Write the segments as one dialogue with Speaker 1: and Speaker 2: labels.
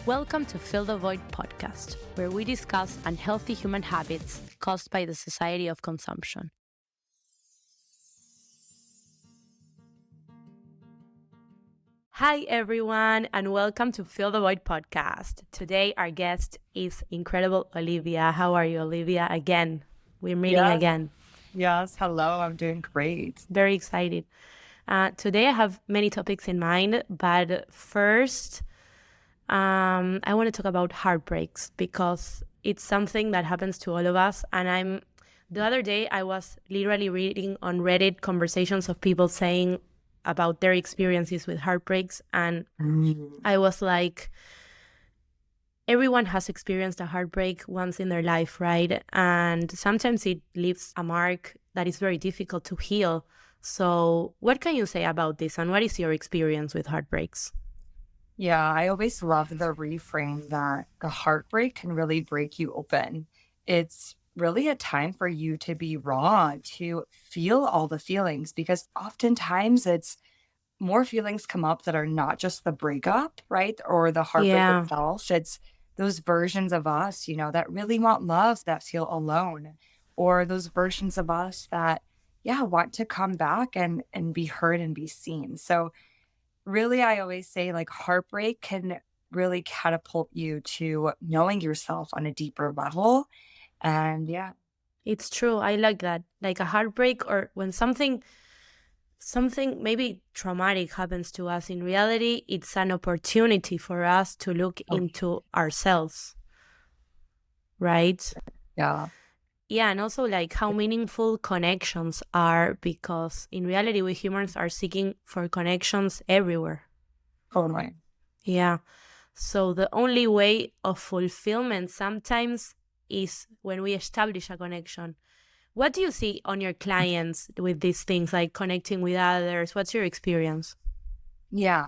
Speaker 1: Welcome to Fill the Void podcast, where we discuss unhealthy human habits caused by the society of consumption. Hi, everyone, and welcome to Fill the Void podcast. Today, our guest is incredible Olivia. How are you, Olivia? Again, we're meeting again.
Speaker 2: Yes, hello, I'm doing great.
Speaker 1: Very excited. Today, I have many topics in mind, but first, I want to talk about heartbreaks because it's something that happens to all of us. And the other day, I was literally reading on Reddit conversations of people saying about their experiences with heartbreaks. And I was like, everyone has experienced a heartbreak once in their life, right? And sometimes it leaves a mark that is very difficult to heal. So what can you say about this? And what is your experience with heartbreaks?
Speaker 2: Yeah, I always love the reframe that the heartbreak can really break you open. It's really a time for you to be raw, to feel all the feelings, because oftentimes it's more feelings come up that are not just the breakup, right? Or the heartbreak
Speaker 1: Yeah.
Speaker 2: itself. It's those versions of us, that really want love, that feel alone, or those versions of us that, want to come back and be heard and be seen. So really, I always say like heartbreak can really catapult you to knowing yourself on a deeper level. And yeah,
Speaker 1: It's true. I like that. Like a heartbreak or when something maybe traumatic happens to us, in reality, it's an opportunity for us to look
Speaker 2: oh,
Speaker 1: into ourselves, right?
Speaker 2: yeah,
Speaker 1: Yeah, and also like how meaningful connections are because in reality, we humans are seeking for connections everywhere.
Speaker 2: totally.
Speaker 1: Yeah. So the only way of fulfillment sometimes is when we establish a connection. What do you see on your clients with these things, like connecting with others? What's your experience?
Speaker 2: Yeah.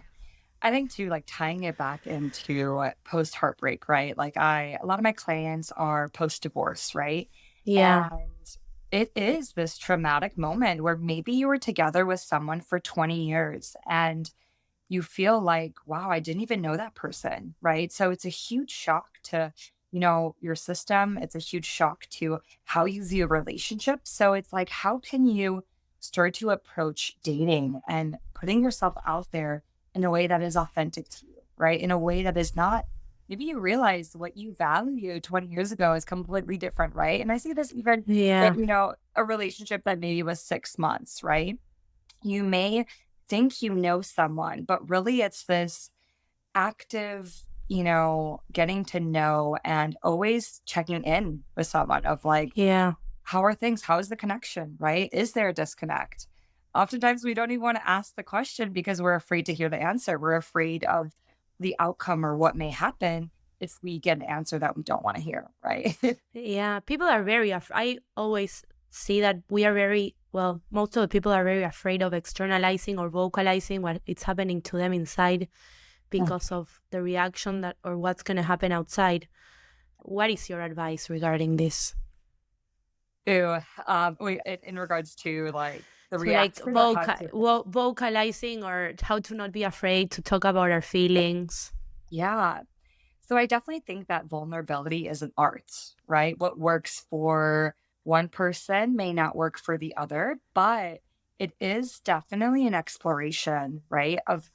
Speaker 2: I think too, like tying it back into post heartbreak, right? Like a lot of my clients are post divorce, right?
Speaker 1: Yeah.
Speaker 2: And it is this traumatic moment where maybe you were together with someone for 20 years and you feel like, wow, I didn't even know that person, right? So it's a huge shock to, your system. It's a huge shock to how you view relationships. So it's like, how can you start to approach dating and putting yourself out there in a way that is authentic to you, right? In a way that is not, maybe you realize what you valued 20 years ago is completely different, right? And I see this even,
Speaker 1: Yeah.
Speaker 2: a relationship that maybe was 6 months, right? You may think you know someone, but really it's this active, getting to know and always checking in with someone of like,
Speaker 1: Yeah.
Speaker 2: how are things? How is the connection, right? Is there a disconnect? Oftentimes we don't even want to ask the question because we're afraid to hear the answer. We're afraid of the outcome or what may happen if we get an answer that we don't want to hear, right?
Speaker 1: Yeah. People are very, I always see that we are most of the people are very afraid of externalizing or vocalizing what it's happening to them inside because of the reaction that or what's going to happen outside. What is your advice regarding this?
Speaker 2: Ew, in regards to like the
Speaker 1: To like
Speaker 2: reaction or how to,
Speaker 1: vocalizing or how to not be afraid to talk about our feelings.
Speaker 2: yeah. So I definitely think that vulnerability is an art, right? What works for one person may not work for the other, but it is definitely an exploration, right? Of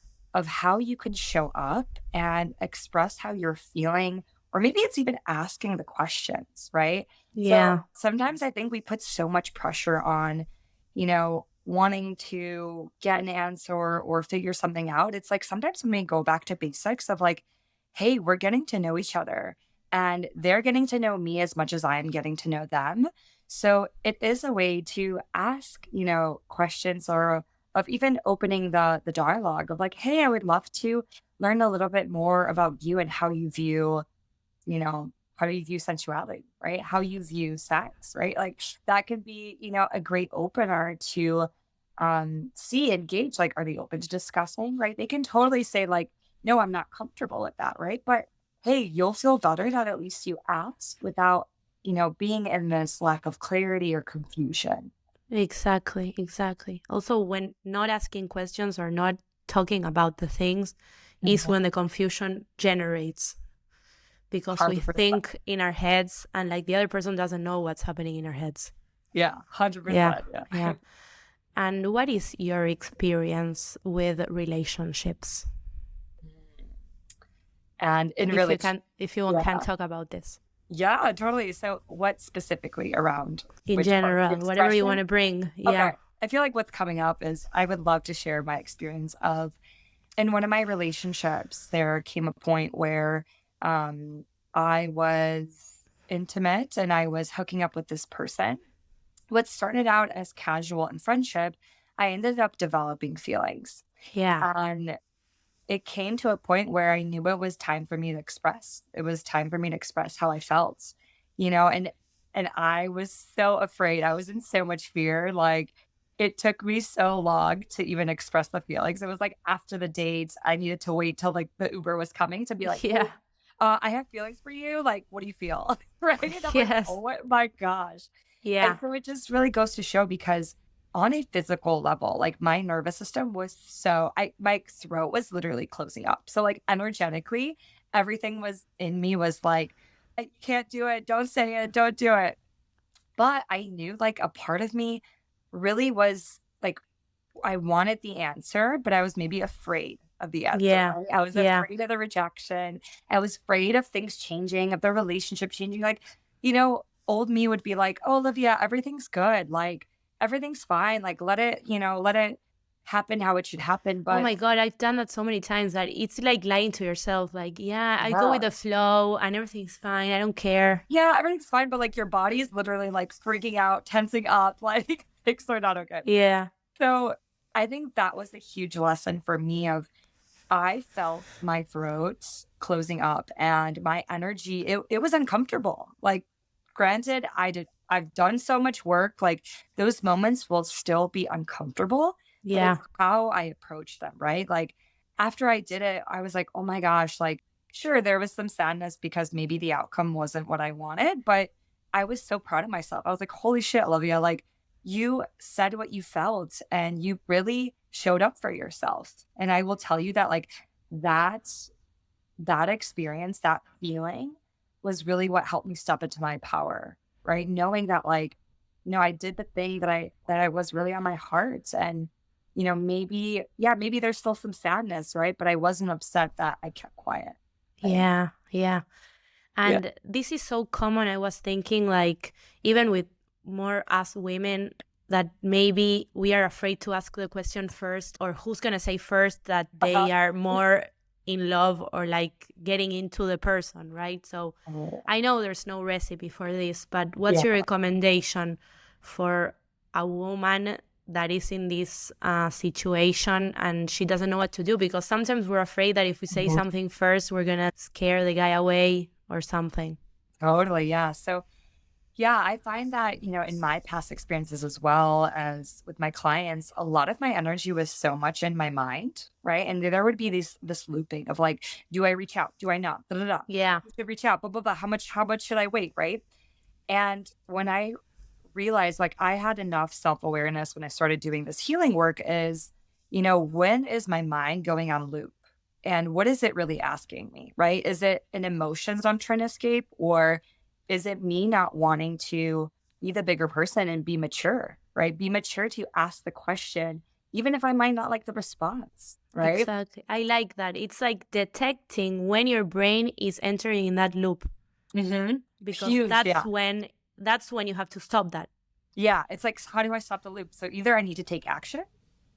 Speaker 2: how you can show up and express how you're feeling, or maybe it's even asking the questions, right? So
Speaker 1: Yeah.
Speaker 2: sometimes I think we put so much pressure on, wanting to get an answer or figure something out. It's like sometimes when we go back to basics of like, hey, we're getting to know each other and they're getting to know me as much as I'm getting to know them. So it is a way to ask, questions or of even opening the dialogue of like, hey, I would love to learn a little bit more about you and how you view, how do you view sensuality, right? How you view sex, right? Like that could be, a great opener to see, engage, like, are they open to discussing, right? They can totally say like, no, I'm not comfortable with that, right? But hey, you'll feel better that at least you asked without, being in this lack of clarity or confusion.
Speaker 1: Exactly. Also, when not asking questions or not talking about the things is
Speaker 2: Mhm.
Speaker 1: when the confusion generates. because we
Speaker 2: 100%.
Speaker 1: think in our heads and like the other person doesn't know what's happening in our heads.
Speaker 2: Yeah,
Speaker 1: Yeah.
Speaker 2: 100%.
Speaker 1: Yeah.
Speaker 2: Yeah.
Speaker 1: And what is your experience with relationships?
Speaker 2: And in
Speaker 1: If you
Speaker 2: relation,
Speaker 1: can, if you
Speaker 2: yeah,
Speaker 1: can talk about this
Speaker 2: yeah, totally. So, what specifically around
Speaker 1: in
Speaker 2: which part? The
Speaker 1: general, whatever you want
Speaker 2: expression?
Speaker 1: to bring.
Speaker 2: Okay.
Speaker 1: Yeah.
Speaker 2: I feel like what's coming up is I would love to share my experience of in one of my relationships, there came a point where um, I was intimate and I was hooking up with this person. What started out as casual and friendship, I ended up developing feelings.
Speaker 1: Yeah.
Speaker 2: And it came to a point where I knew it was time for me to express. It was time for me to express how I felt, and I was so afraid. I was in so much fear. Like it took me so long to even express the feelings. It was like after the date, I needed to wait till like the Uber was coming to be like,
Speaker 1: Yeah.
Speaker 2: "Hey, I have feelings for you. Like, what do you feel?" Right? And I'm like,
Speaker 1: Yes.
Speaker 2: "Oh my gosh!" And
Speaker 1: Yeah.
Speaker 2: so it just really goes to show because on a physical level, like my nervous system was my throat was literally closing up. So like energetically, everything was in me was like, I can't do it, don't say it, don't do it. But I knew like a part of me really was like I wanted the answer, but I was maybe afraid of the answer,
Speaker 1: Yeah.
Speaker 2: right? I was
Speaker 1: Yeah.
Speaker 2: afraid of the rejection. I was afraid of things changing, of the relationship changing. Old me would be like, "Oh, Olivia, everything's good. Like, everything's fine. Like, let it happen how it should happen."
Speaker 1: Oh
Speaker 2: But
Speaker 1: my God, I've done that so many times that it's like lying to yourself. Like, yeah, I go with
Speaker 2: yeah,
Speaker 1: the flow and everything's fine. I don't care.
Speaker 2: yeah, everything's fine. But like, your body is literally like freaking out, tensing up. Like, things are not okay.
Speaker 1: Yeah.
Speaker 2: So I think that was a huge lesson for me of I felt my throat closing up and my energy, it was uncomfortable. Like, granted, I've done so much work, like those moments will still be uncomfortable, but
Speaker 1: Yeah.
Speaker 2: it's how I approach them, right? Like after I did it, I was like, oh my gosh, like sure, there was some sadness because maybe the outcome wasn't what I wanted, but I was so proud of myself. I was like, holy shit, Olivia, like you said what you felt and you really showed up for yourself. And I will tell you that like that that experience, that feeling was really what helped me step into my power, right? Knowing that like, I did the thing that I was really on my heart. And, maybe, yeah, maybe there's still some sadness, right? But I wasn't upset that I kept quiet. Right.
Speaker 1: Yeah. Yeah.
Speaker 2: Yeah.
Speaker 1: And this is so common. I was thinking, like, even with more us women, that maybe we are afraid to ask the question first, or who's going to say first that
Speaker 2: Uh-huh.
Speaker 1: they are more in love or like getting into the person, right? So I know there's no recipe for this, but what's
Speaker 2: Yeah.
Speaker 1: your recommendation for a woman that is in this situation and she doesn't know what to do? Because sometimes we're afraid that if we say
Speaker 2: Mhm.
Speaker 1: something first, we're going to scare the guy away or something.
Speaker 2: Totally. Yeah. So, yeah, I find that, in my past experiences as well as with my clients, a lot of my energy was so much in my mind, right? And there would be this looping of like, do I reach out? Do I not? Da, da, da.
Speaker 1: Yeah.
Speaker 2: I should reach out, blah, blah, blah. How much should I wait? Right. And when I realized like I had enough self-awareness when I started doing this healing work is, when is my mind going on loop? And what is it really asking me? Right? Is it an emotions I'm trying to escape? Or is it me not wanting to be the bigger person and be mature, right? Be mature to ask the question, even if I might not like the response, right?
Speaker 1: Exactly. I like that. It's like detecting when your brain is entering in that loop,
Speaker 2: Mm-hmm.
Speaker 1: because
Speaker 2: Huge. Yeah.
Speaker 1: that's when you have to stop that.
Speaker 2: Yeah. It's like, how do I stop the loop? So either I need to take action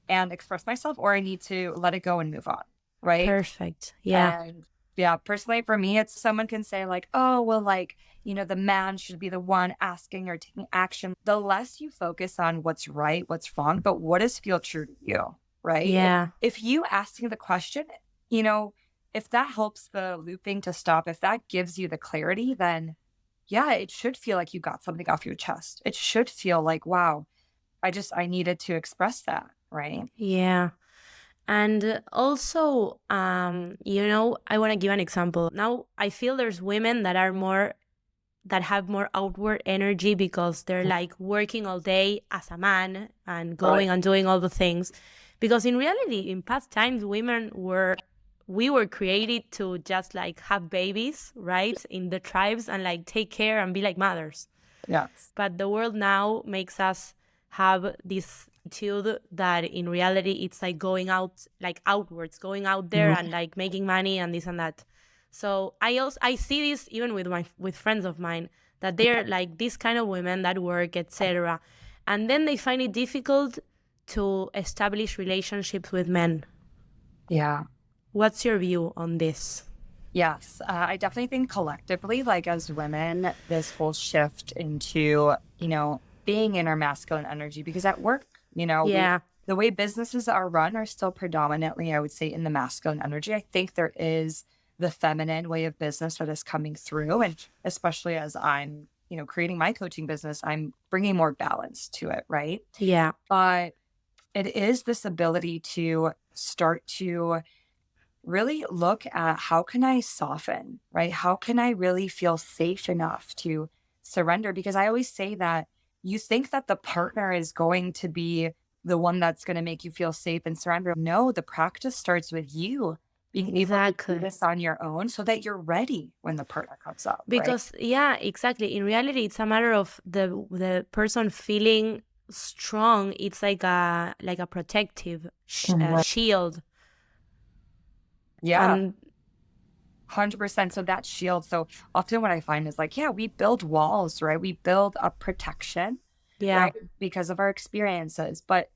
Speaker 2: and express myself, or I need to let it go and move on, right?
Speaker 1: Perfect. Yeah.
Speaker 2: And yeah, personally for me, it's someone can say like, oh, well, like, the man should be the one asking or taking action. The less you focus on what's right, what's wrong, but what does feel true to you, right?
Speaker 1: Yeah.
Speaker 2: If you asking the question, you know, if that helps the looping to stop, if that gives you the clarity, then yeah, it should feel like you got something off your chest. It should feel like, wow, I needed to express that, right?
Speaker 1: Yeah. And also, I want to give an example. Now, I feel there's women that have more outward energy because they're like working all day as a man and
Speaker 2: Right.
Speaker 1: going and doing all the things. Because in reality, in past times, women were we were created to just like have babies, right, in the tribes and like take care and be like mothers.
Speaker 2: Yes.
Speaker 1: But the world now makes us have this attitude that in reality it's like going out, like outwards, going out there
Speaker 2: Mhm.
Speaker 1: and like making money and this and that. So I see this even with with friends of mine, that they're like this kind of women that work, etc. And then they find it difficult to establish relationships with men.
Speaker 2: Yeah.
Speaker 1: What's your view on this?
Speaker 2: Yes, I definitely think collectively, like as women, this whole shift into, being in our masculine energy, because at work,
Speaker 1: Yeah,
Speaker 2: the way businesses are run are still predominantly, I would say, in the masculine energy. I think there is the feminine way of business that is coming through. And especially as I'm, creating my coaching business, I'm bringing more balance to it, right?
Speaker 1: yeah,
Speaker 2: But it is this ability to start to really look at how can I soften, right? How can I really feel safe enough to surrender? Because I always say that you think that the partner is going to be the one that's going to make you feel safe and surrender. No, the practice starts with you being able to do
Speaker 1: exactly.
Speaker 2: this on your own so that you're ready when the partner comes up, right?
Speaker 1: Because yeah, exactly. In reality, it's a matter of the person feeling strong. It's like a protective
Speaker 2: Mhm.
Speaker 1: shield.
Speaker 2: Yeah,
Speaker 1: And
Speaker 2: 100%. So that shield. So often what I find is like, yeah, we build walls, right? We build a protection,
Speaker 1: yeah,
Speaker 2: right? Because of our experiences. But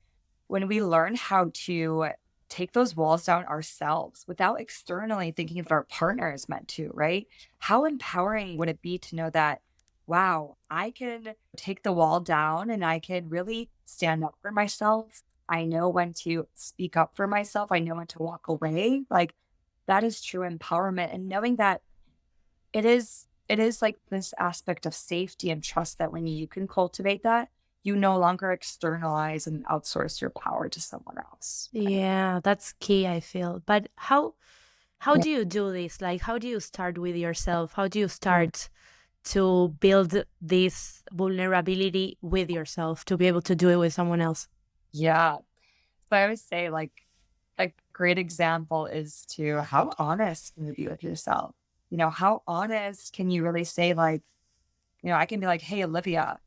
Speaker 2: when we learn how to take those walls down ourselves without externally thinking if our partner is meant to, right? How empowering would it be to know that, wow, I can take the wall down and I can really stand up for myself. I know when to speak up for myself. I know when to walk away. Like that is true empowerment. And knowing that it is like this aspect of safety and trust that when you can cultivate that, you no longer externalize and outsource your power to someone else.
Speaker 1: yeah, that's key, I feel. But how
Speaker 2: Yeah.
Speaker 1: do you do this? Like, how do you start with yourself? How do you
Speaker 2: Mm.
Speaker 1: start to build this vulnerability with yourself to be able to do it with someone else?
Speaker 2: Yeah. So I always say like a great example is to how honest can you be with yourself? How honest can you really say like, I can be like, hey, Olivia,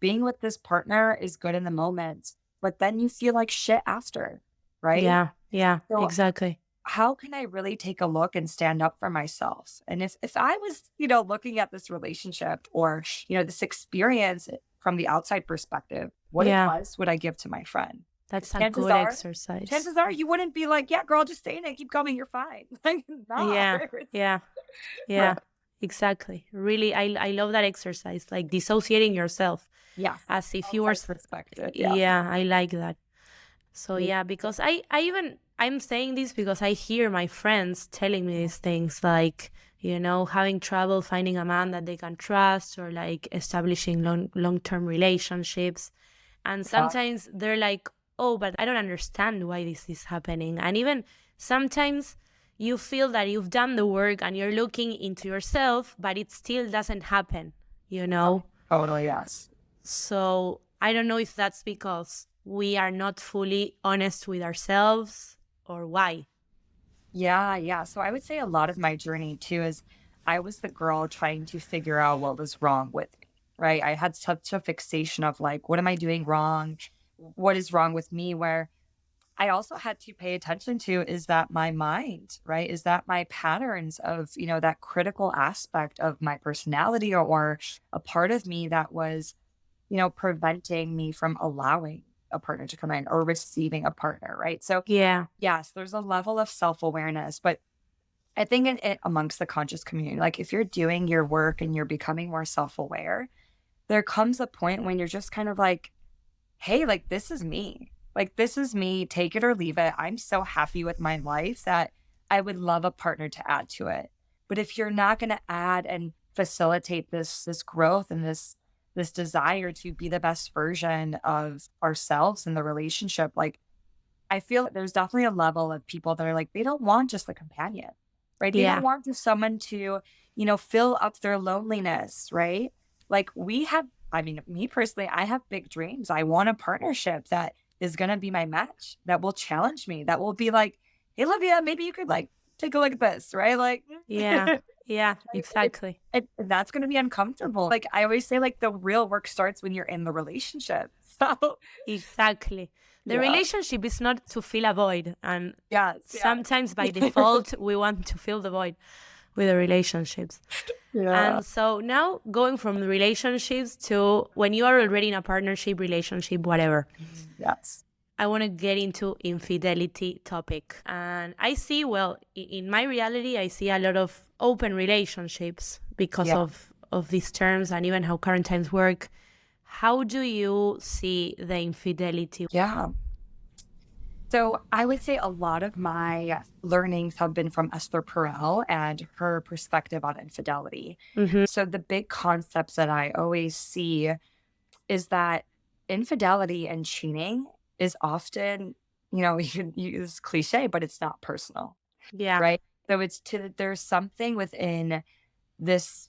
Speaker 2: being with this partner is good in the moment, but then you feel like shit after, right?
Speaker 1: Yeah, yeah,
Speaker 2: So
Speaker 1: exactly.
Speaker 2: how can I really take a look and stand up for myself? And if I was, looking at this relationship or, this experience from the outside perspective, what
Speaker 1: Yeah,
Speaker 2: advice would I give to my friend? Because
Speaker 1: that's a
Speaker 2: chances
Speaker 1: good
Speaker 2: are,
Speaker 1: exercise.
Speaker 2: chances are you wouldn't be like, yeah, girl, just stay in it, keep coming, you're fine. Like, nah.
Speaker 1: Yeah, yeah,
Speaker 2: Right.
Speaker 1: yeah, exactly. Really, I love that exercise, like dissociating yourself
Speaker 2: Yes.
Speaker 1: as if you were,
Speaker 2: Outside perspective. Yeah.
Speaker 1: yeah, I like that. So
Speaker 2: Me
Speaker 1: yeah,
Speaker 2: too.
Speaker 1: because I'm saying this because I hear my friends telling me these things like, having trouble finding a man that they can trust or like establishing long-term relationships. And
Speaker 2: Yeah.
Speaker 1: sometimes they're like, "Oh, but I don't understand why this is happening." And even sometimes you feel that you've done the work and you're looking into yourself, but it still doesn't happen, you know?
Speaker 2: Totally. Yes.
Speaker 1: So I don't know if that's because we are not fully honest with ourselves or why.
Speaker 2: Yeah, yeah. So I would say a lot of my journey too is I was the girl trying to figure out what was wrong with me, right? I had such a fixation of like, what am I doing wrong? What is wrong with me? Where I also had to pay attention to is that my mind, right? Is that my patterns of, that critical aspect of my personality or a part of me that was preventing me from allowing a partner to come in or receiving a partner, right? So
Speaker 1: Yeah.
Speaker 2: yes, there's a level of self-awareness, but I think in it amongst the conscious community, like if you're doing your work and you're becoming more self-aware, there comes a point when you're just kind of like, hey, like this is me. Like this is me, take it or leave it. I'm so happy with my life that I would love a partner to add to it. But if you're not going to add and facilitate this growth and this desire to be the best version of ourselves in the relationship, like I feel like there's definitely a level of people that are like, they don't want just a companion, right? They don't
Speaker 1: Yeah.
Speaker 2: want just someone to, fill up their loneliness, right? Like I mean, me personally, I have big dreams. I want a partnership that is going to be my match, that will challenge me, that will be like, hey, Olivia, maybe you could like take a look at this, right? Like,
Speaker 1: Yeah. Yeah,
Speaker 2: it,
Speaker 1: exactly.
Speaker 2: that's going to be uncomfortable. Like I always say, like the real work starts when you're in the relationship. So,
Speaker 1: Exactly. The
Speaker 2: yeah.
Speaker 1: relationship is not to fill a void. And
Speaker 2: Yes.
Speaker 1: sometimes by
Speaker 2: Yeah.
Speaker 1: default, we want to fill the void with the relationships.
Speaker 2: Yeah.
Speaker 1: And so now going from the relationships to when you are already in a partnership, relationship, whatever,
Speaker 2: Yes.
Speaker 1: I want to get into infidelity topic. And I see, well, in my reality, I see a lot of open relationships because
Speaker 2: Yeah.
Speaker 1: of these terms and even how current times work. How do you see the infidelity?
Speaker 2: Yeah. So I would say a lot of my learnings have been from Esther Perel and her perspective on infidelity.
Speaker 1: Mm-hmm.
Speaker 2: So the big concepts that I always see is that infidelity and cheating is often, you can use cliche, but it's not personal,
Speaker 1: Yeah.
Speaker 2: right? So there's something within this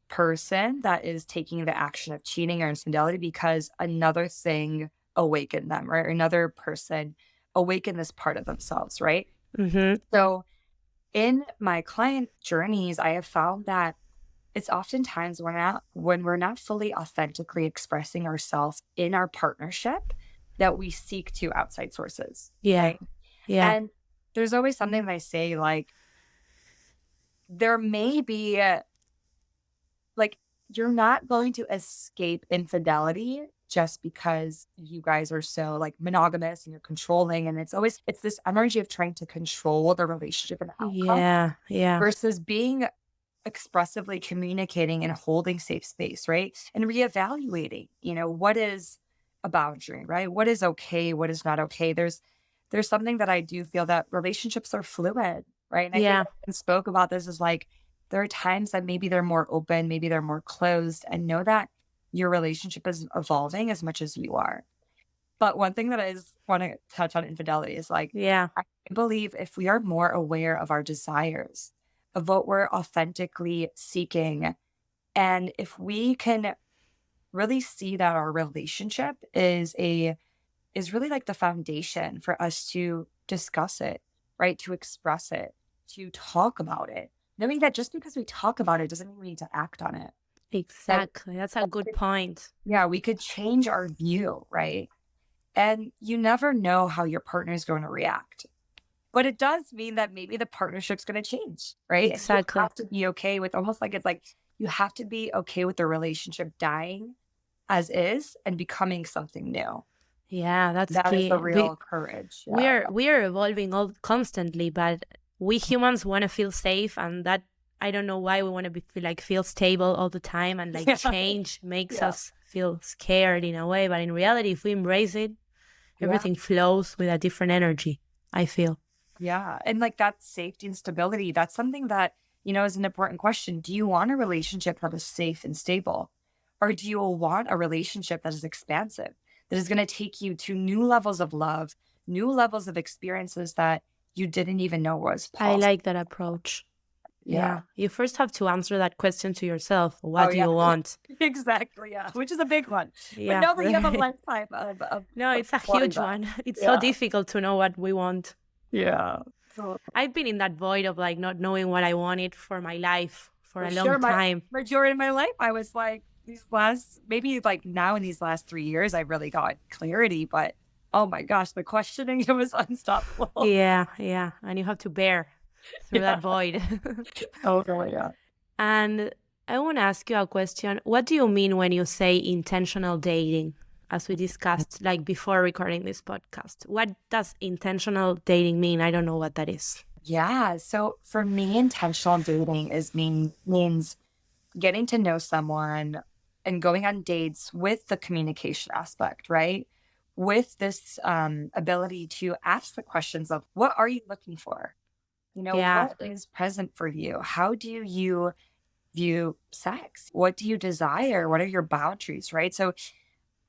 Speaker 2: person that is taking the action of cheating or infidelity because another thing awakened them, right? Or another person awakened this part of themselves, right?
Speaker 1: Mm-hmm.
Speaker 2: So in my client journeys, I have found that it's oftentimes when we're not fully authentically expressing ourselves in our partnership that we seek to outside sources,
Speaker 1: Yeah.
Speaker 2: right?
Speaker 1: Yeah.
Speaker 2: And there's always something that I say like there may be like you're not going to escape infidelity just because you guys are so like monogamous and you're controlling and it's this energy of trying to control the relationship and the outcome
Speaker 1: Yeah. Yeah.
Speaker 2: versus being expressively communicating and holding safe space, right? And reevaluating, what is a boundary, right? What is okay, what is not okay. There's something that I do feel that relationships are fluid, right? And I think
Speaker 1: Yeah.
Speaker 2: I spoke about this is like there are times that maybe they're more open, maybe they're more closed, and know that your relationship is evolving as much as you are. But one thing that I just want to touch on infidelity is like,
Speaker 1: Yeah.
Speaker 2: I believe if we are more aware of our desires, of what we're authentically seeking, and if we can really see that our relationship is really like the foundation for us to discuss it, right? To express it, to talk about it. Knowing that just because we talk about it doesn't mean we need to act on it. That
Speaker 1: Exactly. That's a good point.
Speaker 2: yeah, we could change our view, right? And you never know how your partner is going to react. But it does mean that maybe the partnership's going to change, right? And you
Speaker 1: Exactly.
Speaker 2: have to be okay with almost like it's like you have to be okay with the relationship dying as is and becoming something new.
Speaker 1: Yeah, that's
Speaker 2: That is the
Speaker 1: key.
Speaker 2: real courage.
Speaker 1: We
Speaker 2: Yeah.
Speaker 1: are evolving all constantly, but we humans want to feel safe, and that I don't know why we want to feel stable all the time, and like
Speaker 2: Yeah.
Speaker 1: change makes
Speaker 2: Yeah.
Speaker 1: us feel scared in a way. But in reality, if we embrace it,
Speaker 2: Yeah.
Speaker 1: everything flows with a different energy, I feel.
Speaker 2: Yeah. And like that safety and stability, that's something that, is an important question. Do you want a relationship that is safe and stable? Or do you want a relationship that is expansive, that is going to take you to new levels of love, new levels of experiences that you didn't even know was
Speaker 1: I
Speaker 2: possible?
Speaker 1: like that approach.
Speaker 2: Yeah.
Speaker 1: Yeah. You first have to answer that question to yourself.
Speaker 2: Oh,
Speaker 1: What do
Speaker 2: yeah.
Speaker 1: you want?
Speaker 2: Exactly. Yeah. Which is a big one. But
Speaker 1: Yeah.
Speaker 2: know that you have a lifetime
Speaker 1: No,
Speaker 2: of
Speaker 1: it's a
Speaker 2: wanting
Speaker 1: huge
Speaker 2: that.
Speaker 1: one. It's so
Speaker 2: Yeah.
Speaker 1: difficult to know what we want.
Speaker 2: Yeah. So,
Speaker 1: I've been in that void of like not knowing what I wanted for my life for
Speaker 2: for
Speaker 1: a long
Speaker 2: sure. My
Speaker 1: time.
Speaker 2: majority of my life, I was like, maybe like now in these last 3 years, I really got clarity. But oh my gosh, the questioning, it was unstoppable.
Speaker 1: Yeah, yeah. And you have to bear through that
Speaker 2: Yeah.
Speaker 1: void.
Speaker 2: Totally. Yeah.
Speaker 1: And I want to ask you a question. What do you mean when you say intentional dating? As we discussed like before recording this podcast. What does intentional dating mean? I don't know what that is.
Speaker 2: Yeah. So for me, intentional dating means getting to know someone and going on dates with the communication aspect, right? With this ability to ask the questions of what are you looking for?
Speaker 1: Yeah.
Speaker 2: What is present for you? How do you view sex? What do you desire? What are your boundaries, right? So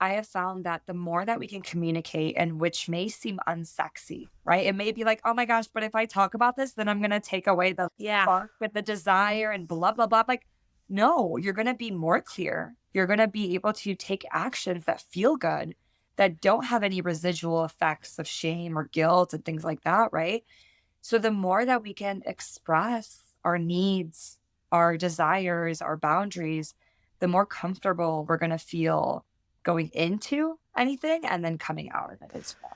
Speaker 2: I have found that the more that we can communicate, and which may seem unsexy, right? It may be like, oh my gosh, but if I talk about this, then I'm going to take away the
Speaker 1: Yeah.
Speaker 2: spark with the desire and blah, blah, blah. Like, no, you're going to be more clear. You're going to be able to take actions that feel good, that don't have any residual effects of shame or guilt and things like that, right? So the more that we can express our needs, our desires, our boundaries, the more comfortable we're going to feel going into anything and then coming out of it as well.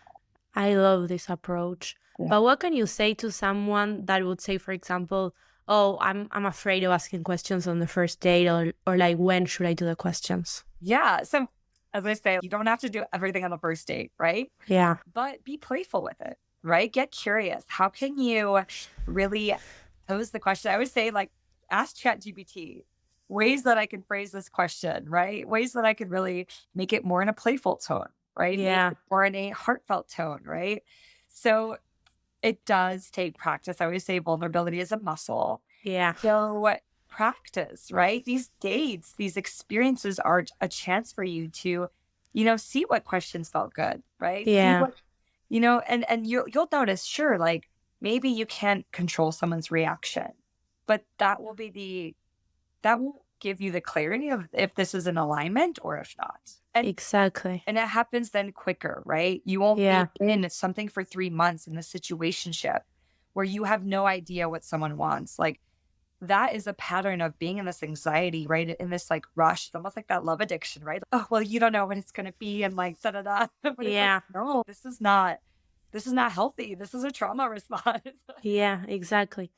Speaker 1: I love this approach.
Speaker 2: Yeah.
Speaker 1: But what can you say to someone that would say, for example, "Oh, I'm afraid of asking questions on the first date," or like, "When should I do the questions?"
Speaker 2: Yeah. So as I say, you don't have to do everything on the first date, right?
Speaker 1: Yeah.
Speaker 2: But be playful with it, right? Get curious. How can you really pose the question? I would say, like, ask ChatGPT ways that I can phrase this question, right? Ways that I could really make it more in a playful tone, right? Make
Speaker 1: Yeah.
Speaker 2: it more in a heartfelt tone, right? So it does take practice. I always say vulnerability is a muscle.
Speaker 1: Yeah.
Speaker 2: So practice, right? These dates, these experiences are a chance for you to, see what questions felt good, right? See
Speaker 1: Yeah.
Speaker 2: what, and you'll notice, sure, like maybe you can't control someone's reaction, but that will give you the clarity of if this is in alignment or if not.
Speaker 1: Exactly.
Speaker 2: And it happens then quicker, right? You won't be
Speaker 1: Yeah.
Speaker 2: in something for 3 months in a situationship where you have no idea what someone wants. Like that is a pattern of being in this anxiety, right? In this like rush. It's almost like that love addiction, right? Oh, well, you don't know what it's gonna be and like da da da. But it's like,
Speaker 1: Yeah.
Speaker 2: no, this is not healthy. This is a trauma response.
Speaker 1: Yeah, exactly.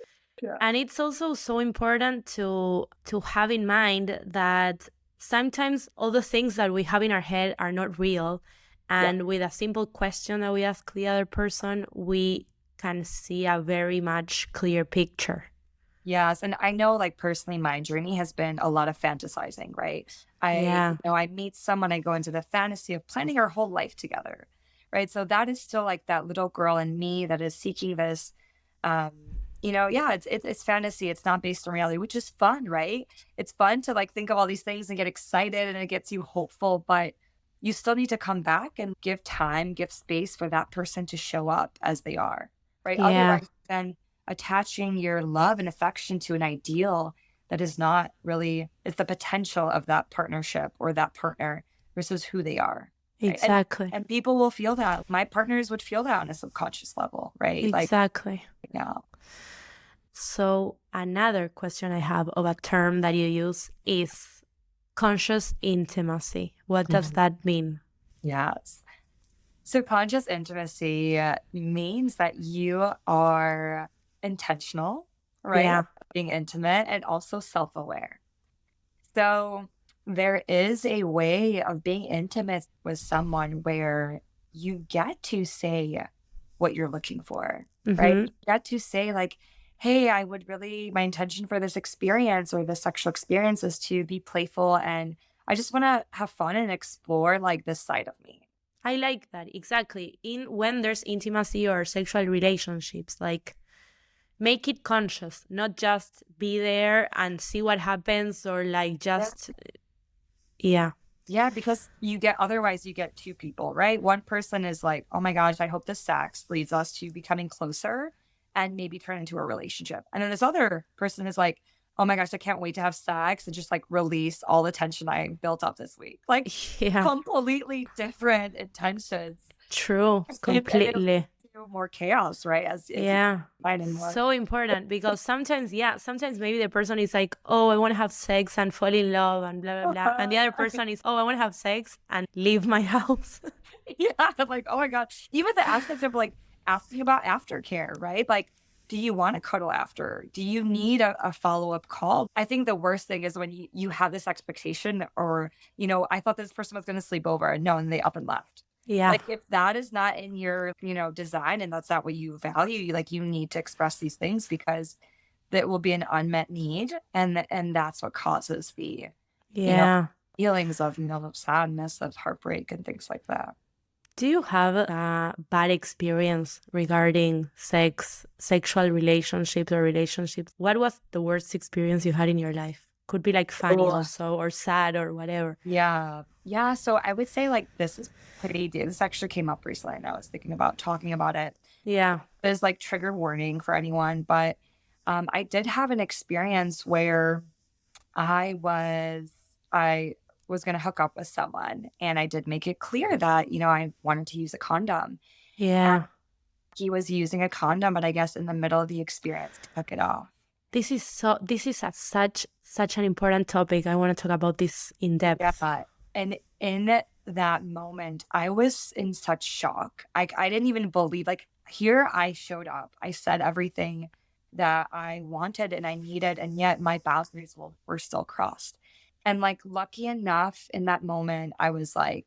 Speaker 2: Yeah.
Speaker 1: And it's also so important to have in mind that sometimes all the things that we have in our head are not real.
Speaker 2: Yeah.
Speaker 1: And with a simple question that we ask the other person, we can see a very much clear picture.
Speaker 2: Yes, and I know, like, personally, my journey has been a lot of fantasizing, right?
Speaker 1: Yeah.
Speaker 2: I meet someone, I go into the fantasy of planning our whole life together, right? So that is still like that little girl in me that is seeking this, um, yeah, it's fantasy. It's not based on reality, which is fun, right? It's fun to like think of all these things and get excited, and it gets you hopeful, but you still need to come back and give time, give space for that person to show up as they are, right?
Speaker 1: Yeah.
Speaker 2: Otherwise, then attaching your love and affection to an ideal that is not really is the potential of that partnership or that partner versus who they are, right?
Speaker 1: Exactly.
Speaker 2: And people will feel that. My partners would feel that on a subconscious level, right? Like,
Speaker 1: Exactly.
Speaker 2: yeah.
Speaker 1: So another question I have of a term that you use is conscious intimacy. What does
Speaker 2: Mhm.
Speaker 1: that mean?
Speaker 2: Yes. So conscious intimacy means that you are intentional, right?
Speaker 1: Yeah.
Speaker 2: About being intimate and also self-aware. So there is a way of being intimate with someone where you get to say what you're looking for, right?
Speaker 1: Mm-hmm.
Speaker 2: You get to say, like, hey, my intention for this experience or this sexual experience is to be playful and I just want to have fun and explore like this side of me.
Speaker 1: I like that. Exactly. In when there's intimacy or sexual relationships, like make it conscious, not just be there and see what happens or like just yeah.
Speaker 2: Yeah, because otherwise you get two people, right? One person is like, oh my gosh, I hope this sex leads us to becoming closer and maybe turn into a relationship. And then this other person is like, oh my gosh, I can't wait to have sex and just like release all the tension I built up this week. Like
Speaker 1: Yeah.
Speaker 2: completely different intentions.
Speaker 1: True.
Speaker 2: And it'll
Speaker 1: Completely.
Speaker 2: lead to more chaos, right? As you
Speaker 1: Yeah.
Speaker 2: find in more.
Speaker 1: So important because sometimes, yeah, sometimes maybe the person is like, oh, I want to have sex and fall in love and blah, blah, blah. And the other person is, oh, I want to have sex and leave my house.
Speaker 2: Yeah, like, oh my God. Even the aspect of like asking about aftercare, right? Like, do you want to cuddle after? Do you need a follow-up call? I think the worst thing is when you have this expectation or, I thought this person was going to sleep over. No, and they up and left.
Speaker 1: Yeah.
Speaker 2: Like if that is not in your, design and that's not what you value, you need to express these things because that will be an unmet need. And that's what causes the, you know,
Speaker 1: Yeah.
Speaker 2: feelings of, of sadness, of heartbreak and things like that.
Speaker 1: Do you have a bad experience regarding sexual relationships or relationships? What was the worst experience you had in your life? Could be like funny
Speaker 2: Oh,
Speaker 1: also or sad or whatever.
Speaker 2: yeah. Yeah. So I would say like this is pretty deep. This actually came up recently and I was thinking about talking about it.
Speaker 1: Yeah.
Speaker 2: There's like trigger warning for anyone, but I did have an experience where I was going to hook up with someone and I did make it clear that, I wanted to use a condom. And
Speaker 1: Yeah.
Speaker 2: he was using a condom, but I guess in the middle of the experience, took it off.
Speaker 1: This is such an important topic. I want to talk about this in depth.
Speaker 2: Yeah. And in that moment, I was in such shock. I didn't even believe, like, here I showed up. I said everything that I wanted and I needed, and yet my boundaries were still crossed. And like, lucky enough in that moment, I was like,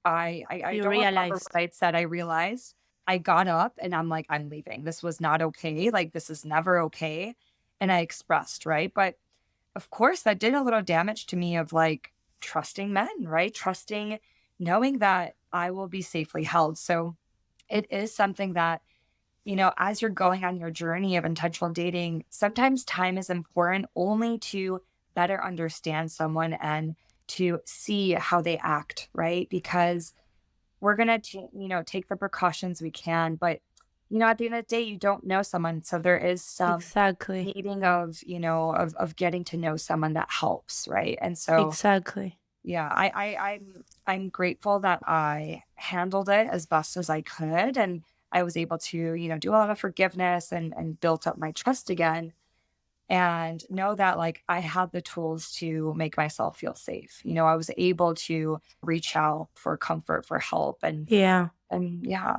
Speaker 2: I
Speaker 1: You
Speaker 2: don't remember what
Speaker 1: realized.
Speaker 2: I said. I realized I got up and I'm like, I'm leaving. This was not okay. Like, this is never okay. And I expressed, right? But of course, that did a little damage to me of like trusting men, right? Trusting, knowing that I will be safely held. So it is something that, as you're going on your journey of intentional dating, sometimes time is important only to better understand someone and to see how they act, right? Because we're going to, take the precautions we can. But, at the end of the day, you don't know someone. So there is some
Speaker 1: Exactly.
Speaker 2: needing of, of getting to know someone that helps, right? And so,
Speaker 1: Exactly.
Speaker 2: yeah, I'm grateful that I handled it as best as I could, and I was able to, do a lot of forgiveness and built up my trust again, and know that like I had the tools to make myself feel safe. I was able to reach out for comfort, for help,
Speaker 1: Yeah.
Speaker 2: and yeah,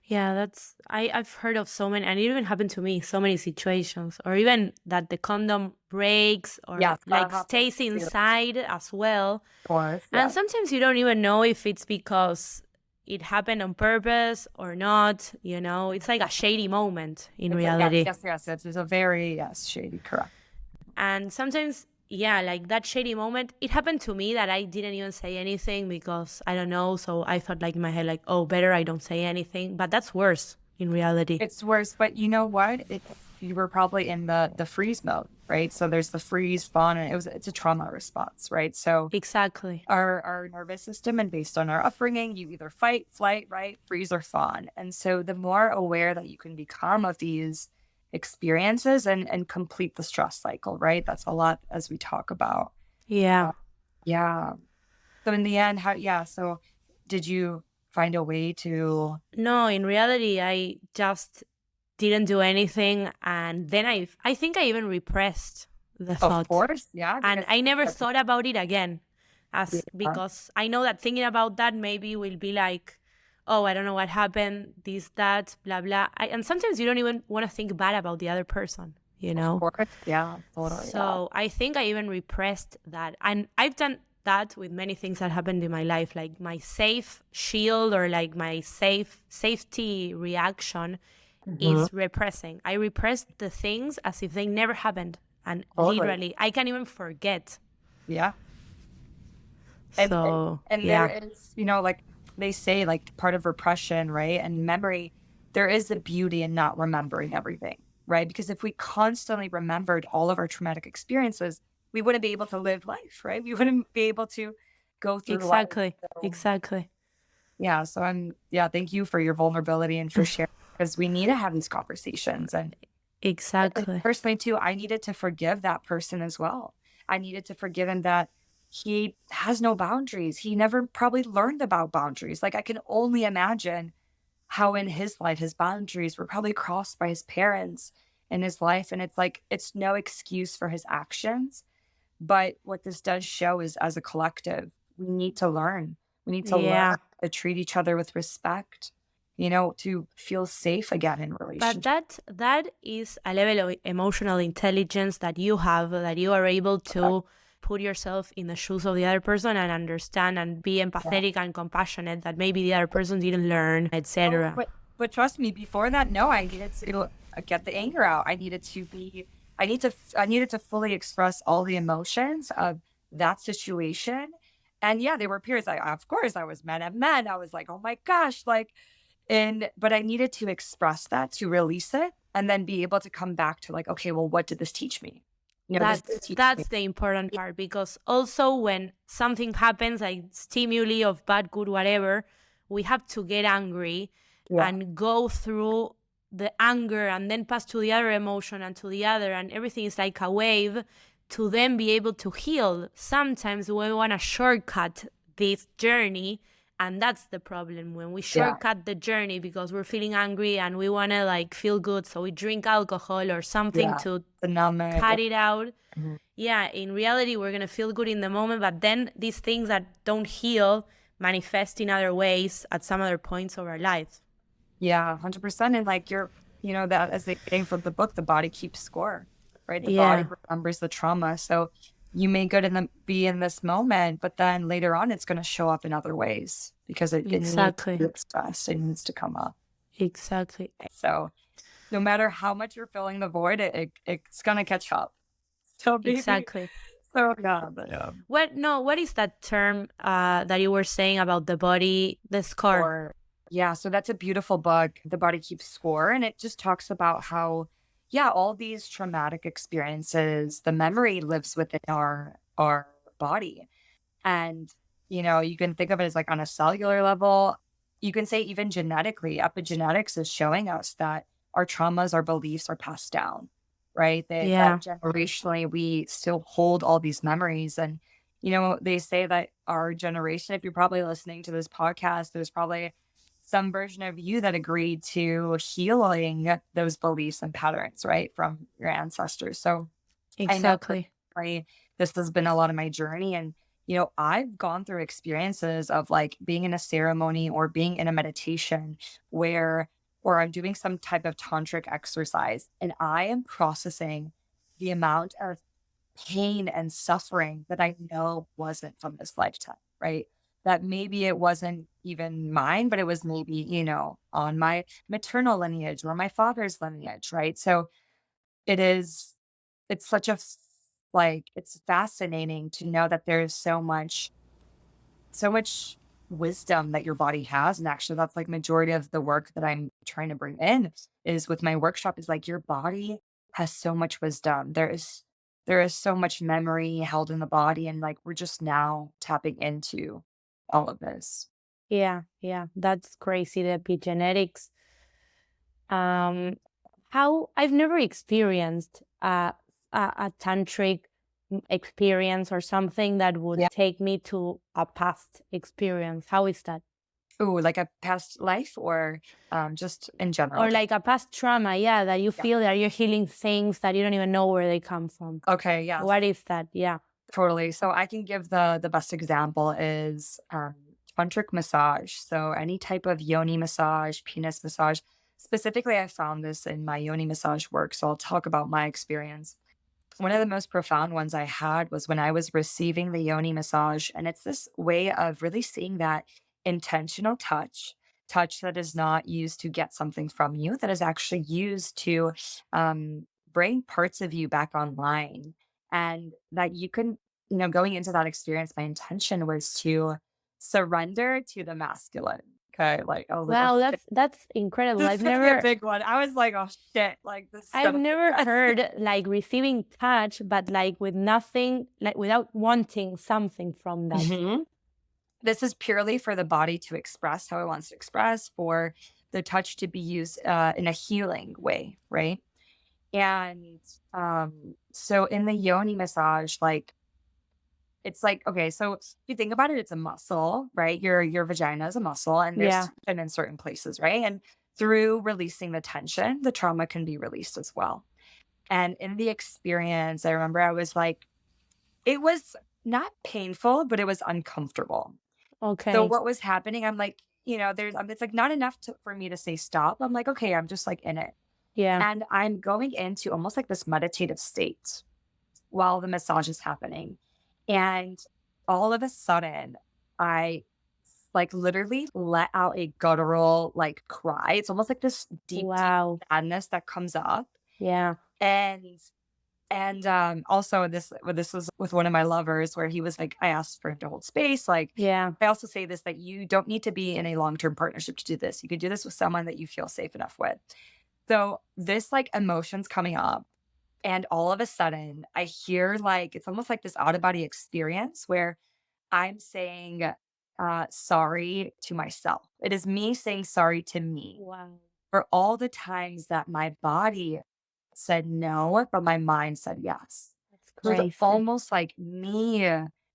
Speaker 1: Yeah, I've heard of so many, and it even happened to me, so many situations, or even that the condom breaks or
Speaker 2: yes, that
Speaker 1: like
Speaker 2: happened
Speaker 1: stays
Speaker 2: too. Of
Speaker 1: inside as well.
Speaker 2: course,
Speaker 1: And
Speaker 2: yeah.
Speaker 1: sometimes you don't even know if it's because it happened on purpose or not, It's like a shady moment in
Speaker 2: It's like, yes,
Speaker 1: reality.
Speaker 2: yes, yes. It's a very, yes, shady, correct.
Speaker 1: And sometimes, yeah, like that shady moment, it happened to me that I didn't even say anything because I don't know. So I thought like in my head, like, oh, better I don't say anything. But that's worse in reality.
Speaker 2: It's worse, but you know what? You were probably in the freeze mode, right? So there's the freeze, fawn, and it's a trauma response, right? So
Speaker 1: Exactly.
Speaker 2: our nervous system, and based on our upbringing, you either fight, flight, right, freeze or fawn. And so the more aware that you can become of these experiences and complete the stress cycle, right? That's a lot as we talk about.
Speaker 1: Yeah.
Speaker 2: Yeah. So in the end, how? Yeah. So did you find a way to?
Speaker 1: No, in reality, I just didn't do anything. And then I think I even repressed the
Speaker 2: Of
Speaker 1: thought.
Speaker 2: course, yeah,
Speaker 1: And
Speaker 2: because
Speaker 1: I never thought about it again, as
Speaker 2: yeah,
Speaker 1: because I know that thinking about that maybe will be like, oh, I don't know what happened, this, that, blah, blah. And sometimes you don't even want to think bad about the other person, you
Speaker 2: of
Speaker 1: know?
Speaker 2: course, yeah, totally, yeah.
Speaker 1: So I think I even repressed that. And I've done that with many things that happened in my life, like my safe shield or like my safety reaction
Speaker 2: Mhm.
Speaker 1: is repressing. I repress the things as if they never happened. And
Speaker 2: Totally.
Speaker 1: literally, I can't even forget.
Speaker 2: Yeah. And and
Speaker 1: So,
Speaker 2: and there
Speaker 1: yeah,
Speaker 2: is, like they say, like part of repression, right? And memory, there is a beauty in not remembering everything, right? Because if we constantly remembered all of our traumatic experiences, we wouldn't be able to live life, right? We wouldn't be able to go through life.
Speaker 1: exactly.
Speaker 2: So
Speaker 1: Exactly.
Speaker 2: yeah, so yeah, thank you for your vulnerability and for sharing because we need to have these conversations. And
Speaker 1: Exactly.
Speaker 2: personally too, I needed to forgive that person as well. I needed to forgive him that he has no boundaries. He never probably learned about boundaries. Like, I can only imagine how in his life his boundaries were probably crossed by his parents in his life. And it's like it's no excuse for his actions. But what this does show is as a collective, we need to learn. We need to learn
Speaker 1: Yeah.
Speaker 2: to treat each other with respect, to feel safe again in
Speaker 1: But
Speaker 2: relationships.
Speaker 1: that is a level of emotional intelligence that you have, that you are able to put yourself in the shoes of the other person and understand and be empathetic and compassionate that maybe the other person didn't learn,
Speaker 2: Oh,
Speaker 1: etc.
Speaker 2: but trust me, before that, no, I needed to get the anger out. I needed to fully express all the emotions of that situation. And yeah, there were periods of course, I was mad at men. I was like, oh my gosh, like, but I needed to express that to release it and then be able to come back to like, okay, well, what did this teach me? This did teach me.
Speaker 1: That's the important part, because also when something happens like stimuli of bad, good, whatever, we have to get angry
Speaker 2: Yeah.
Speaker 1: and go through the anger and then pass to the other emotion and to the other, and everything is like a wave to then be able to heal. Sometimes we want to shortcut this journey And that's the problem, when we
Speaker 2: Yeah.
Speaker 1: shortcut the journey because we're feeling angry and we want to like feel good. So we drink alcohol or something
Speaker 2: Yeah.
Speaker 1: to
Speaker 2: The numb it.
Speaker 1: cut it out.
Speaker 2: Mhm.
Speaker 1: Yeah, in reality, we're going to feel good in the moment. But then these things that don't heal manifest in other ways at some other points of our life.
Speaker 2: Yeah, 100%. And like that as they say from the book, the body keeps score, right? The body
Speaker 1: Yeah,
Speaker 2: remembers the trauma. So you may be in this moment, but then later on it's going to show up in other ways because it needs to be
Speaker 1: exactly.
Speaker 2: expressed. It needs to come up.
Speaker 1: Exactly.
Speaker 2: So no matter how much you're filling the void, it's going to catch up. So maybe,
Speaker 1: Exactly.
Speaker 2: so yeah, but,
Speaker 1: What is that term that you were saying about the body, the scar?
Speaker 2: or yeah, so that's a beautiful book, The Body Keeps Score, and it just talks about how yeah, all these traumatic experiences, the memory lives within our body. And you can think of it as like on a cellular level. You can say even genetically, epigenetics is showing us that our traumas, our beliefs are passed down, right? That
Speaker 1: Yeah.
Speaker 2: generationally we still hold all these memories. And they say that our generation, if you're probably listening to this podcast, there's probably some version of you that agreed to healing those beliefs and patterns, right, from your ancestors. So I know
Speaker 1: Exactly.
Speaker 2: personally, this has been a lot of my journey. And, I've gone through experiences of like being in a ceremony or being in a meditation or I'm doing some type of tantric exercise and I am processing the amount of pain and suffering that I know wasn't from this lifetime, right? That maybe it wasn't even mine, but it was maybe, on my maternal lineage or my father's lineage, right? So it is, it's such a, it's fascinating to know that there is so much wisdom that your body has. And actually, that's like majority of the work that I'm trying to bring in is with my workshop is like your body has so much wisdom. There is so much memory held in the body. And like we're just now tapping into all of this.
Speaker 1: Yeah. Yeah. That's crazy. The epigenetics. Um, how I've never experienced a tantric experience or something that would
Speaker 2: Yeah.
Speaker 1: take me to a past experience. How is that?
Speaker 2: Ooh, like a past life or just in
Speaker 1: Or
Speaker 2: general.
Speaker 1: like a past trauma, yeah, that you
Speaker 2: Yeah.
Speaker 1: feel that you're healing things that you don't even know where they come from.
Speaker 2: Okay. Yes.
Speaker 1: What is that? Yeah.
Speaker 2: Totally. So I can give the best example is tantric massage. So any type of yoni massage, penis massage. Specifically, I found this in my yoni massage work. So I'll talk about my experience. One of the most profound ones I had was when I was receiving the yoni massage. And it's this way of really seeing that intentional touch that is not used to get something from you, that is actually used to bring parts of you back online. And that you can, going into that experience, my intention was to surrender to the masculine. Okay. Like, I was like, oh,
Speaker 1: Wow,
Speaker 2: shit.
Speaker 1: that's incredible.
Speaker 2: This is gonna be a big one. I was like, oh shit, like this is
Speaker 1: I've
Speaker 2: gonna be
Speaker 1: never
Speaker 2: interesting.
Speaker 1: heard like receiving touch, but like with nothing, like without wanting something from that.
Speaker 2: Mhm. This is purely for the body to express how it wants to express, for the touch to be used in a healing way, right? And so in the yoni massage, like it's like, okay, so if you think about it, it's a muscle, right? Your vagina is a muscle and there's
Speaker 1: Yeah.
Speaker 2: tension in certain places, right? And through releasing the tension, the trauma can be released as well. And in the experience, I remember I was like, it was not painful, but it was uncomfortable. So
Speaker 1: Okay.
Speaker 2: what was happening, I'm like, it's like not enough for me to say stop. I'm like, okay, I'm just like in it.
Speaker 1: Yeah.
Speaker 2: And I'm going into almost like this meditative state while the massage is happening. And all of a sudden, I like literally let out a guttural like cry. It's almost like this deep
Speaker 1: Wow.
Speaker 2: sadness that comes up.
Speaker 1: Yeah.
Speaker 2: And also this was with one of my lovers where he was like, I asked for him to hold space. Like,
Speaker 1: Yeah.
Speaker 2: I also say this that you don't need to be in a long-term partnership to do this. You can do this with someone that you feel safe enough with. So this like emotions coming up, and all of a sudden I hear like it's almost like this out-of-body experience where I'm saying sorry to myself. It is me saying sorry to me
Speaker 1: Wow.
Speaker 2: for all the times that my body said no, but my mind said yes.
Speaker 1: That's
Speaker 2: So it's
Speaker 1: crazy.
Speaker 2: almost like me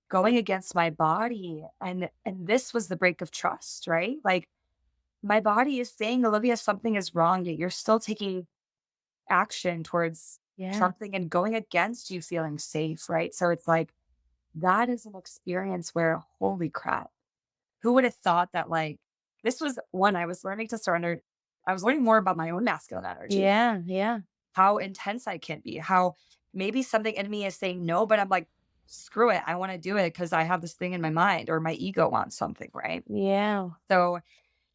Speaker 2: going against my body. And this was the break of trust, right? Like my body is saying, Olivia, something is wrong, yet you're still taking action towards
Speaker 1: Yeah.
Speaker 2: something and going against you feeling safe, right? So it's like that is an experience where, holy crap, who would have thought that like this was one I was learning to surrender. I was learning more about my own masculine energy,
Speaker 1: Yeah. Yeah.
Speaker 2: how intense I can be, how maybe something in me is saying no, but I'm like, screw it. I want to do it because I have this thing in my mind or my ego wants something, right?
Speaker 1: Yeah.
Speaker 2: So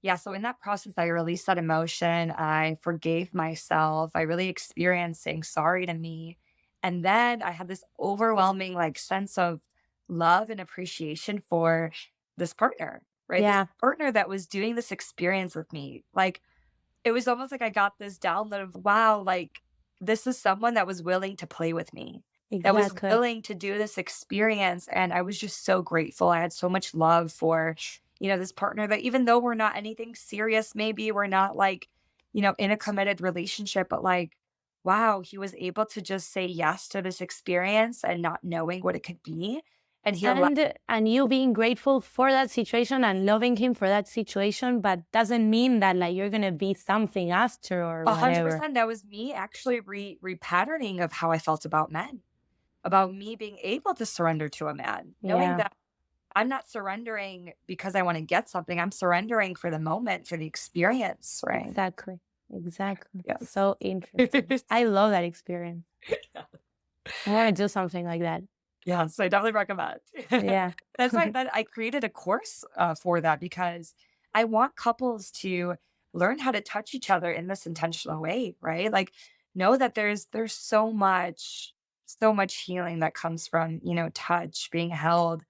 Speaker 2: yeah, so in that process, I released that emotion. I forgave myself. I really experienced saying sorry to me. And then I had this overwhelming like sense of love and appreciation for this partner, right? This
Speaker 1: Yeah.
Speaker 2: partner that was doing this experience with me. Like it was almost like I got this download of wow, like this is someone that was willing to play with me, that was
Speaker 1: Exactly.
Speaker 2: willing to do this experience. And I was just so grateful. I had so much love for, this partner that even though we're not anything serious, maybe we're not like, in a committed relationship, but like, wow, he was able to just say yes to this experience and not knowing what it could be. And he allowed
Speaker 1: And you being grateful for that situation and loving him for that situation, but doesn't mean that like you're gonna be something after or whatever.
Speaker 2: 100%. That was me actually repatterning of how I felt about men, about me being able to surrender to a man, knowing
Speaker 1: Yeah.
Speaker 2: that I'm not surrendering because I want to get something. I'm surrendering for the moment, for the experience, right?
Speaker 1: Exactly. Exactly.
Speaker 2: Yes.
Speaker 1: So interesting. I love that experience. I want to do something like that.
Speaker 2: Yes, I definitely recommend.
Speaker 1: Yeah.
Speaker 2: That's right. That I created a course for that because I want couples to learn how to touch each other in this intentional way, right? Like know that there's so much healing that comes from, touch, being held,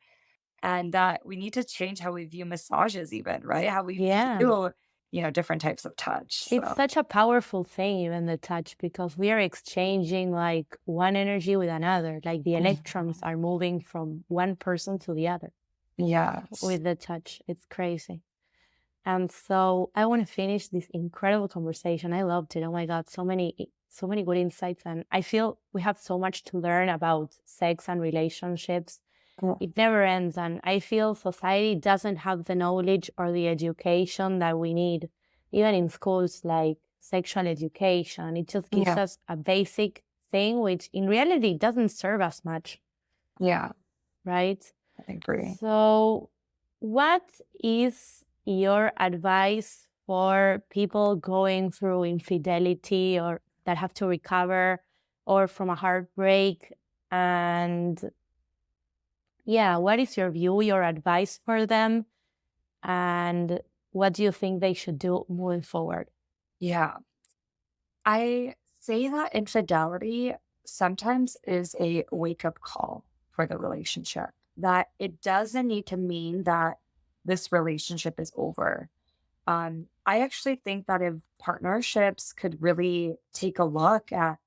Speaker 2: and that we need to change how we view massages even, right? How we
Speaker 1: Yeah.
Speaker 2: view, different types of touch.
Speaker 1: It's
Speaker 2: So,
Speaker 1: such a powerful thing, even the touch, because we are exchanging like one energy with another. Like the electrons
Speaker 2: mhm.
Speaker 1: are moving from one person to the other
Speaker 2: Yes.
Speaker 1: with the touch. It's crazy. And so I want to finish this incredible conversation. I loved it. Oh my God, so many good insights. And I feel we have so much to learn about sex and relationships.
Speaker 2: Yeah.
Speaker 1: It never ends. And I feel society doesn't have the knowledge or the education that we need, even in schools like sexual education. It just gives
Speaker 2: Yeah.
Speaker 1: us a basic thing, which in reality doesn't serve us much,
Speaker 2: Yeah.
Speaker 1: right?
Speaker 2: I agree.
Speaker 1: So, what is your advice for people going through infidelity or that have to recover or from a heartbreak? And yeah, what is your view, your advice for them? And what do you think they should do moving forward?
Speaker 2: Yeah. I say that infidelity sometimes is a wake up call for the relationship, that it doesn't need to mean that this relationship is over. I actually think that if partnerships could really take a look at,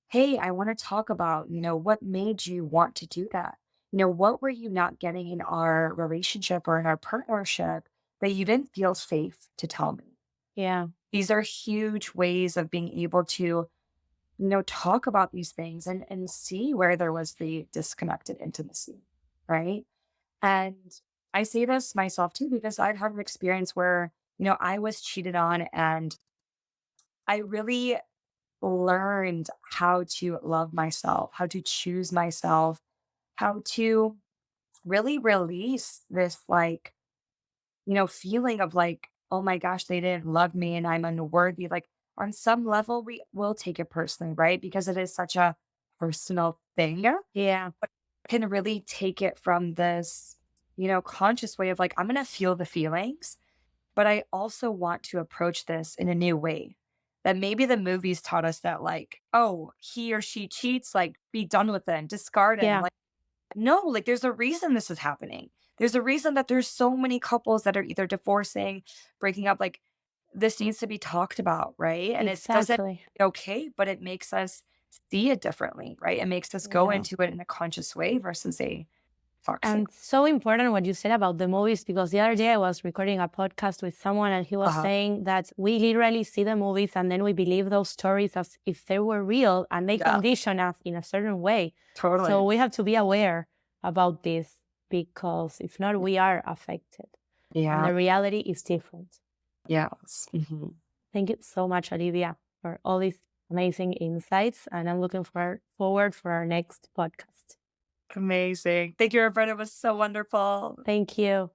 Speaker 2: hey, I want to talk about, what made you want to do that? What were you not getting in our relationship or in our partnership that you didn't feel safe to tell me?
Speaker 1: Yeah,
Speaker 2: These are huge ways of being able to, talk about these things and see where there was the disconnected intimacy, right? And I say this myself too, because I've had an experience where, I was cheated on and I really learned how to love myself, how to choose myself, how to really release this like, feeling of like, oh my gosh, they didn't love me and I'm unworthy. Like on some level, we will take it personally, right? Because it is such a personal thing.
Speaker 1: yeah,
Speaker 2: Can really take it from this, conscious way of like, I'm going to feel the feelings, but I also want to approach this in a new way. That maybe the movies taught us that, like, oh, he or she cheats, like, be done with it and discard it. And I'm
Speaker 1: yeah,
Speaker 2: like, no, like, there's a reason this is happening. There's a reason that there's so many couples that are either divorcing, breaking up. Like, this needs to be talked about, right? And it doesn't
Speaker 1: exactly.
Speaker 2: okay, but it makes us see it differently, right? It makes us go
Speaker 1: Yeah.
Speaker 2: into it in a conscious way versus a toxic.
Speaker 1: And so important what you said about the movies, because the other day I was recording a podcast with someone and he was
Speaker 2: Uh-huh.
Speaker 1: saying that we literally see the movies and then we believe those stories as if they were real and they
Speaker 2: Yeah,
Speaker 1: condition us in a certain way. So
Speaker 2: totally.
Speaker 1: we have to be aware about this. because if not, we are affected. And
Speaker 2: Yeah.
Speaker 1: the reality is different.
Speaker 2: Yes. Hmm.
Speaker 1: Thank you so much, Olivia, for all these amazing insights. And I'm looking forward for our next podcast.
Speaker 2: Amazing. Thank you, Roberta. It was so wonderful.
Speaker 1: Thank you.